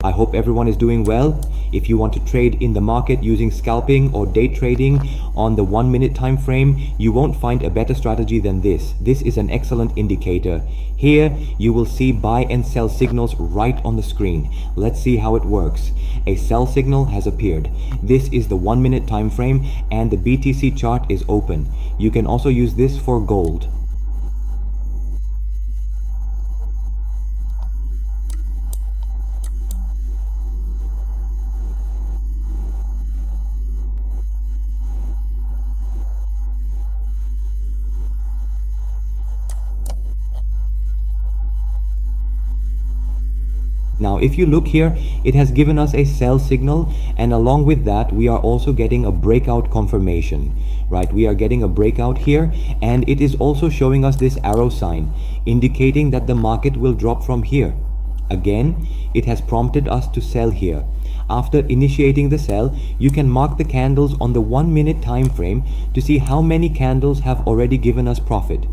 I hope everyone is doing well. If you want to trade in the market using scalping or day trading on the 1 minute time frame, you won't find a better strategy than this. This is an excellent indicator. Here you will see buy and sell signals right on the screen. Let's see how it works. A sell signal has appeared. This is the 1 minute time frame and the BTC chart is open. You can also use this for gold. Now, if you look here, it has given us a sell signal, and along with that, we are also getting a breakout confirmation, right? We are getting a breakout here, and it is also showing us this arrow sign, indicating that the market will drop from here. Again, it has prompted us to sell here. After initiating the sell, you can mark the candles on the 1 minute time frame to see how many candles have already given us profit.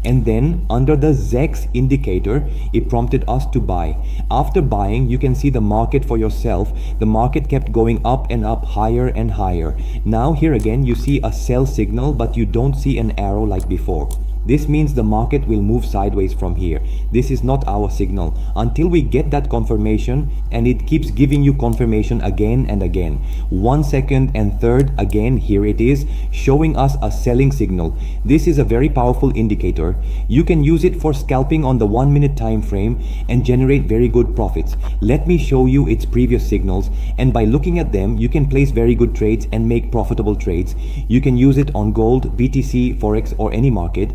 And then under the XAUUSD indicator, it prompted us to buy. After buying, you can see the market for yourself. The market kept going up and up, higher and higher. Now here again, you see a sell signal, but you don't see an arrow like before. This means the market will move sideways from here. This is not our signal until we get that confirmation, and it keeps giving you confirmation again and again. 1 second and third, again, here it is showing us a selling signal. This is a very powerful indicator. You can use it for scalping on the 1 minute time frame and generate very good profits. Let me show you its previous signals, and by looking at them, you can place very good trades and make profitable trades. You can use it on gold, BTC, Forex, or any market.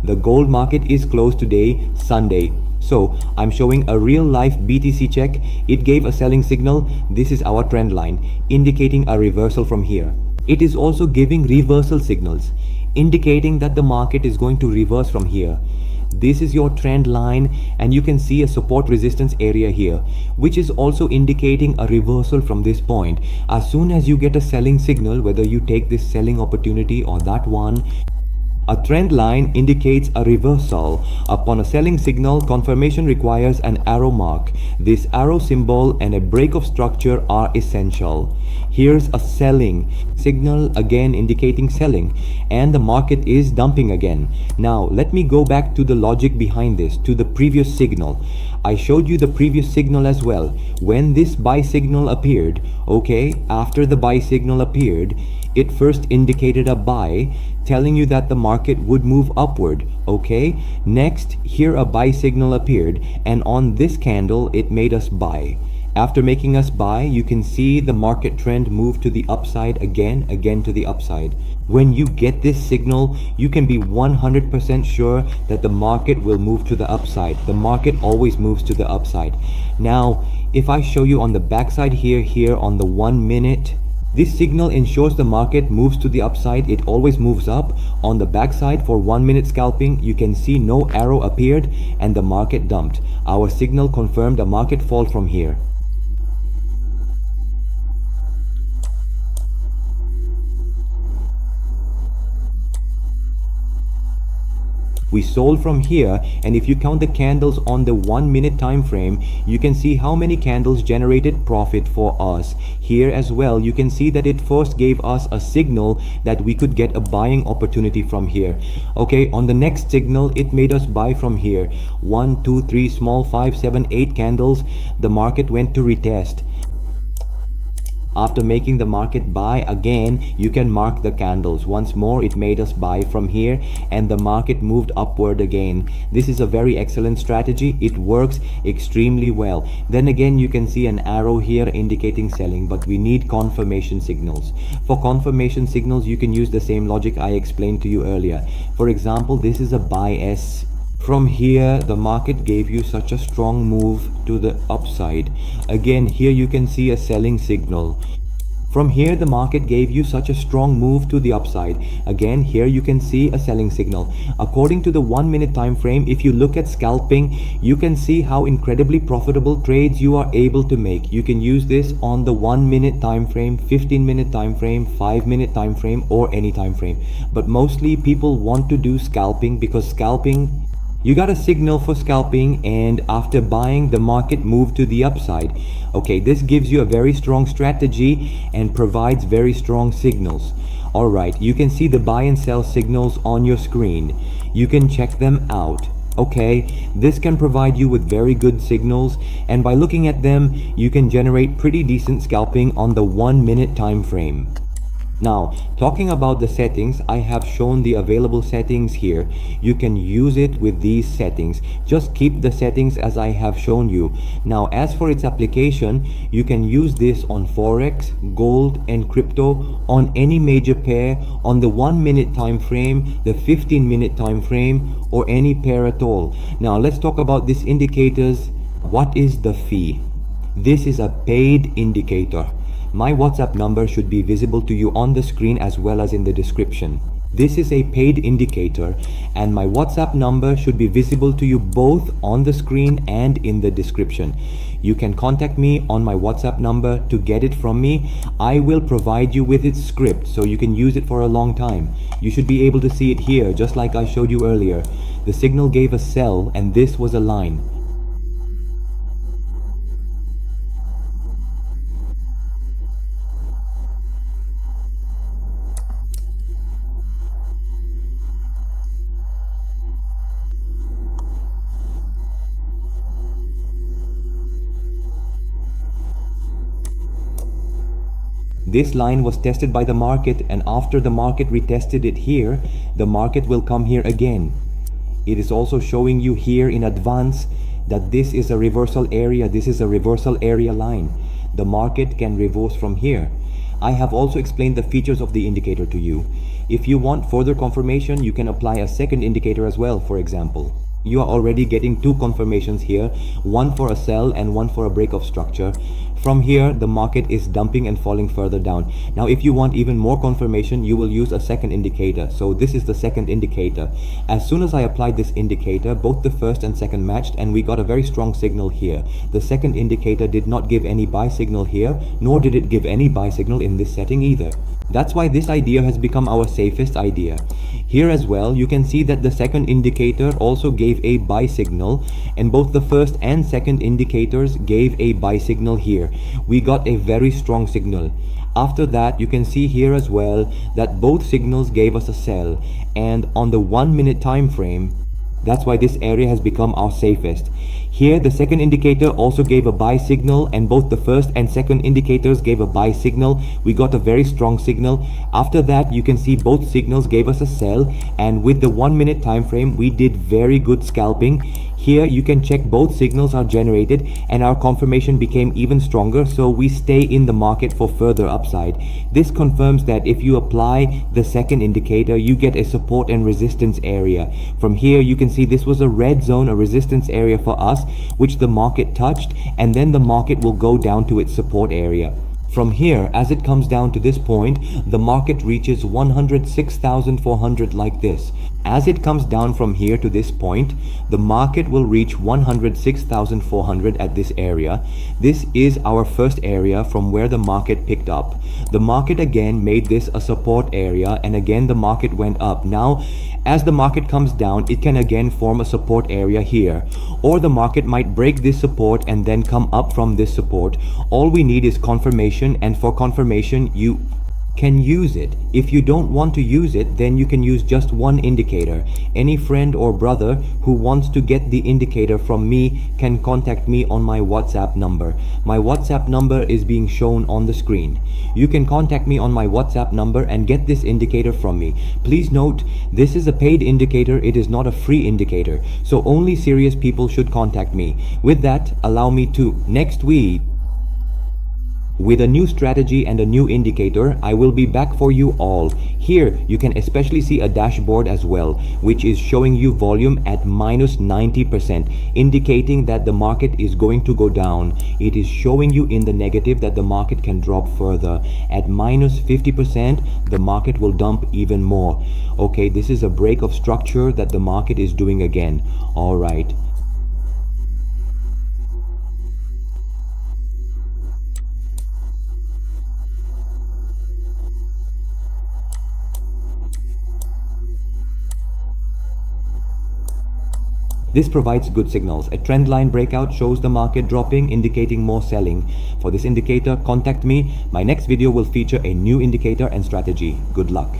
The gold market is closed today, Sunday. So I'm showing a real life BTC check. It gave a selling signal. This is our trend line, indicating a reversal from here. It is also giving reversal signals, indicating that the market is going to reverse from here. This is your trend line, and you can see a support resistance area here, which is also indicating a reversal from this point. As soon as you get a selling signal, whether you take this selling opportunity or that one, a trend line indicates a reversal. Upon a selling signal, confirmation requires an arrow mark. This arrow symbol and a break of structure are essential. Here's a selling signal, again indicating selling, and the market is dumping again. Now let me go back to the logic behind this, to the previous signal. I showed you the previous signal as well. When this buy signal appeared, okay, after the buy signal appeared, it first indicated a buy, telling you that the market would move upward, okay? Next, here a buy signal appeared, and on this candle, it made us buy. After making us buy, you can see the market trend move to the upside again to the upside. When you get this signal, you can be 100% sure that the market will move to the upside. The market always moves to the upside. Now, if I show you on the backside here on the 1 minute, this signal ensures the market moves to the upside. It always moves up. On the backside for 1 minute scalping, you can see no arrow appeared and the market dumped. Our signal confirmed a market fall from here. We sold from here, and if you count the candles on the 1 minute time frame, you can see how many candles generated profit for us. Here as well, you can see that it first gave us a signal that we could get a buying opportunity from here. Okay, on the next signal, it made us buy from here. 1, 2, 3, small, 5, 7, 8 candles. The market went to retest. After making the market buy again, you can mark the candles. Once more, it made us buy from here and the market moved upward again. This is a very excellent strategy. It works extremely well. Then again, you can see an arrow here indicating selling, but we need confirmation signals. For confirmation signals, you can use the same logic I explained to you earlier. For example, this is a buy S. From here, the market gave you such a strong move to the upside. Again, here you can see a selling signal. From here, the market gave you such a strong move to the upside. Again, here you can see a selling signal. According to the 1 minute time frame, if you look at scalping, you can see how incredibly profitable trades you are able to make. You can use this on the 1 minute time frame, 15 minute time frame, 5 minute time frame, or any time frame. But mostly people want to do scalping because scalping, you got a signal for scalping, and after buying, the market moved to the upside. Okay, this gives you a very strong strategy and provides very strong signals. Alright, you can see the buy and sell signals on your screen. You can check them out. Okay, this can provide you with very good signals, and by looking at them, you can generate pretty decent scalping on the 1 minute time frame. Now, talking about the settings, I have shown the available settings here. You can use it with these settings. Just keep the settings as I have shown you. Now, as for its application, you can use this on Forex, gold, and crypto, on any major pair, on the 1 minute time frame, the 15 minute time frame, or any pair at all. Now, let's talk about these indicators. What is the fee? This is a paid indicator. My WhatsApp number should be visible to you on the screen as well as in the description. This is a paid indicator, and my WhatsApp number should be visible to you both on the screen and in the description. You can contact me on my WhatsApp number to get it from me. I will provide you with its script so you can use it for a long time. You should be able to see it here just like I showed you earlier. The signal gave a sell and this was a line. This line was tested by the market, and after the market retested it here, the market will come here again. It is also showing you here in advance that this is a reversal area. This is a reversal area line. The market can reverse from here. I have also explained the features of the indicator to you. If you want further confirmation, you can apply a second indicator as well, for example. You are already getting two confirmations here, one for a sell and one for a break of structure. From here, the market is dumping and falling further down. Now, if you want even more confirmation, you will use a second indicator. So this is the second indicator. As soon as I applied this indicator, both the first and second matched, and we got a very strong signal here. The second indicator did not give any buy signal here, nor did it give any buy signal in this setting either. That's why this idea has become our safest idea. Here as well, you can see that the second indicator also gave a buy signal, and both the first and second indicators gave a buy signal here. We got a very strong signal. After that, you can see here as well that both signals gave us a sell, and on the 1 minute time frame, that's why this area has become our safest. Here, the second indicator also gave a buy signal, and both the first and second indicators gave a buy signal. We got a very strong signal. After that, you can see both signals gave us a sell, and with the 1 minute time frame, we did very good scalping. Here, you can check both signals are generated, and our confirmation became even stronger, so we stay in the market for further upside. This confirms that if you apply the second indicator, you get a support and resistance area. From here, you can see this was a red zone, a resistance area for us, which the market touched, and then the market will go down to its support area. From here, as it comes down to this point, the market reaches 106,400 like this. As it comes down from here to this point, the market will reach 106,400 at this area. This is our first area from where the market picked up. The market again made this a support area, and again the market went up. Now, as the market comes down, it can again form a support area here, or the market might break this support and then come up from this support. All we need is confirmation, and for confirmation you can use it. If you don't want to use it, then you can use just one indicator. Any friend or brother who wants to get the indicator from me can contact me on my WhatsApp number. My WhatsApp number is being shown on the screen. You can contact me on my WhatsApp number and get this indicator from me. Please note, this is a paid indicator, it is not a free indicator, so only serious people should contact me. With that, allow me to next week With a new strategy and a new indicator, I will be back for you all. Here, you can especially see a dashboard as well, which is showing you volume at minus 90%, indicating that the market is going to go down. It is showing you in the negative that the market can drop further. At minus 50%, the market will dump even more. Okay, this is a break of structure that the market is doing again. All right. This provides good signals. A trend line breakout shows the market dropping, indicating more selling. For this indicator, contact me. My next video will feature a new indicator and strategy. Good luck.